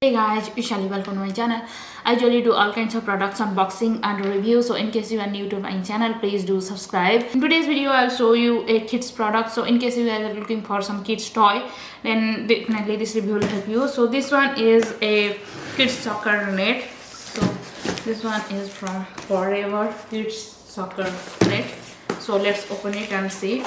Hey guys, it's Shelly. Welcome to my channel. I usually do all kinds of products unboxing and review. So in case you are new to my channel, please do subscribe. In today's video, I'll show you a kids product. So in case you guys are looking for some kids toy, then definitely this review will help you. So this one is a kids soccer net. So this one is from Forever Kids Soccer Net. So let's open it and see.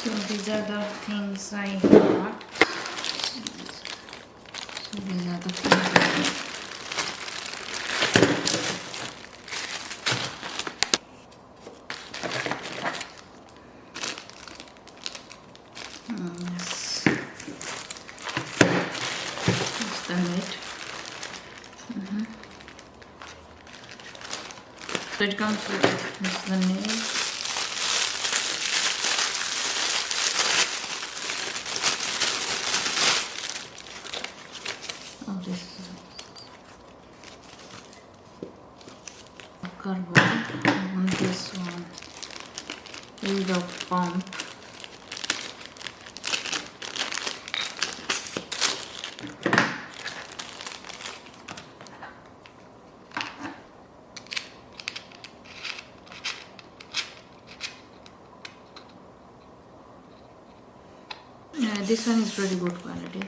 So these are the things I got. So these are the things I got. Yes. That's the net. So it comes with the net. Oh, this is a cardboard. And this one is the pump. This one is pretty good quality.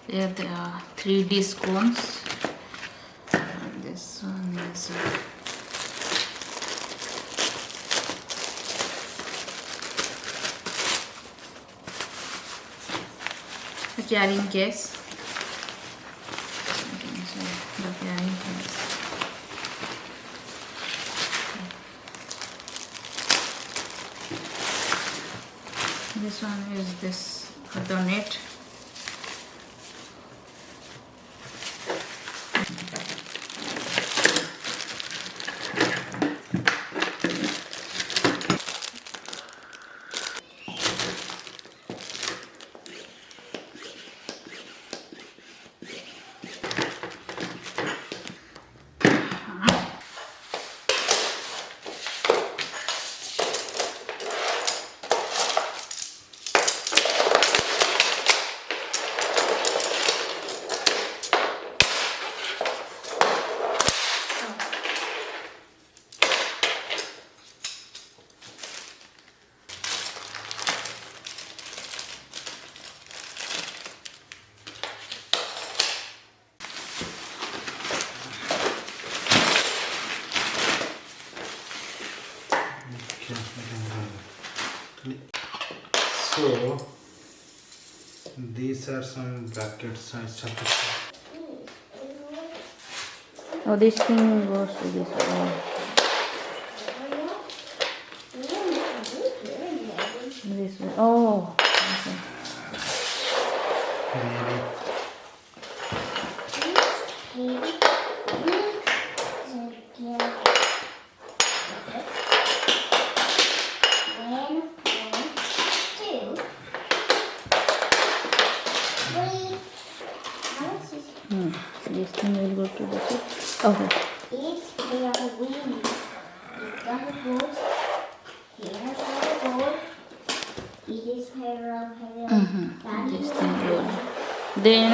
There are 3D scones. And this one is a carrying case. Okay, so the carrying case. This one is this the net. So these are some brackets. Oh, this thing goes to this one. This one. Oh, okay. This thing will go to the ship. Okay. If they are winning, it doesn't go. Here go. It is This thing goes. Then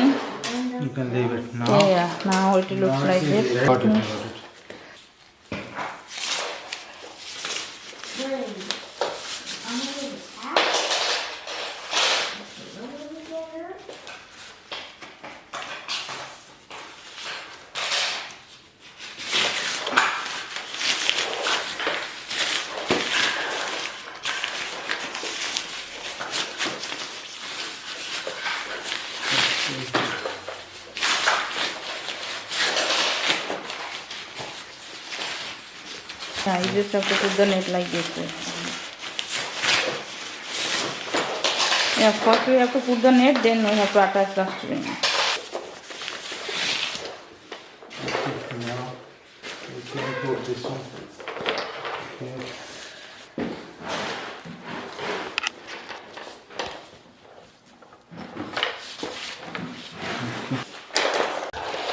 You can leave it now. yeah, now it looks like this. Yeah, you just have to put the net like this way. Yeah, first we have to put the net, then we have to attach the string. Now we can put this one here.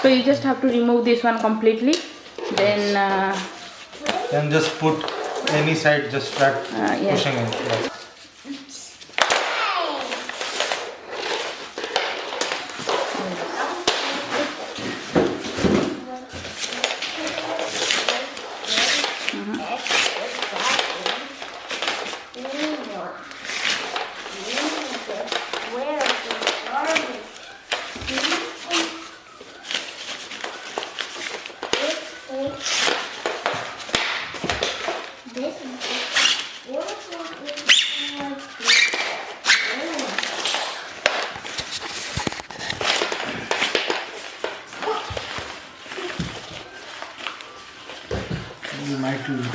So you just have to remove this one completely. Then Then just put any side, just start yeah. pushing it. Yeah. You might lose.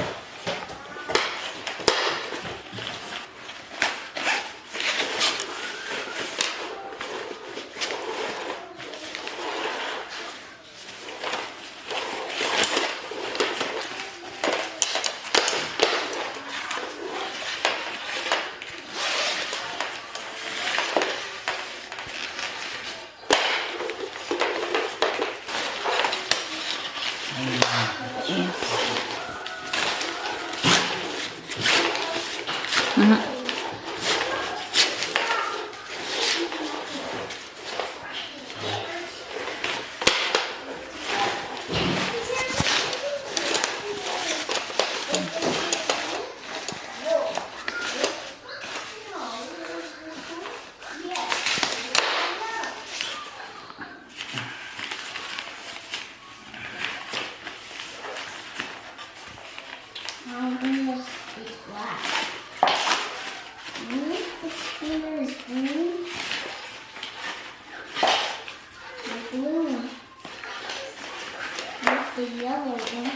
The yellow one,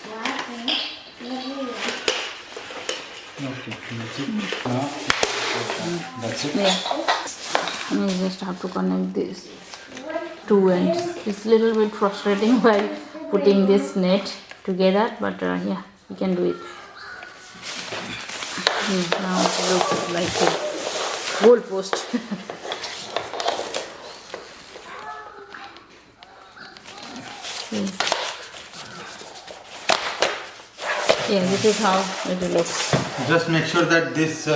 black one, and the blue one. Okay, that's it. Now, that's it. Yeah. And you just have to connect this two ends. It's a little bit frustrating while putting this net together, but yeah, you can do it. Now it looks like a goal post. Yeah, this is how it looks. Just make sure that this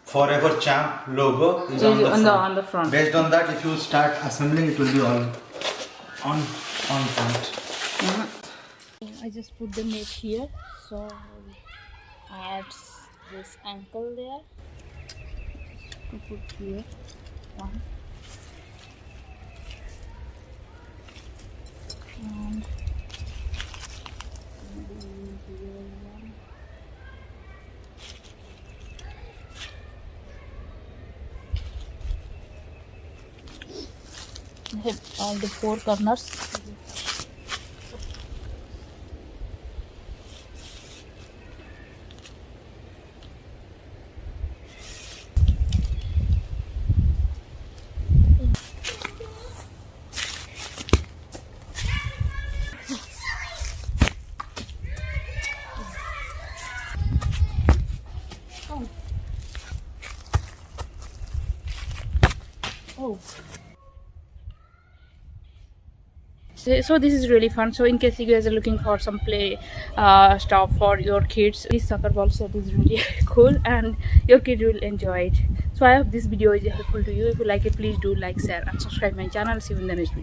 Forever Champ logo is on the front. On the front. Based on that, if you start assembling, it will be all on front. I just put the net here, so add this ankle there. To put here one, and maybe here one. I have all the four corners. Oh. So this is really fun. So in case you guys are looking for some play stuff for your kids, this soccer ball set is really cool and your kid will enjoy it. So I hope this video is helpful to you. If you like it, please do like, share and subscribe my channel. See you in the next video.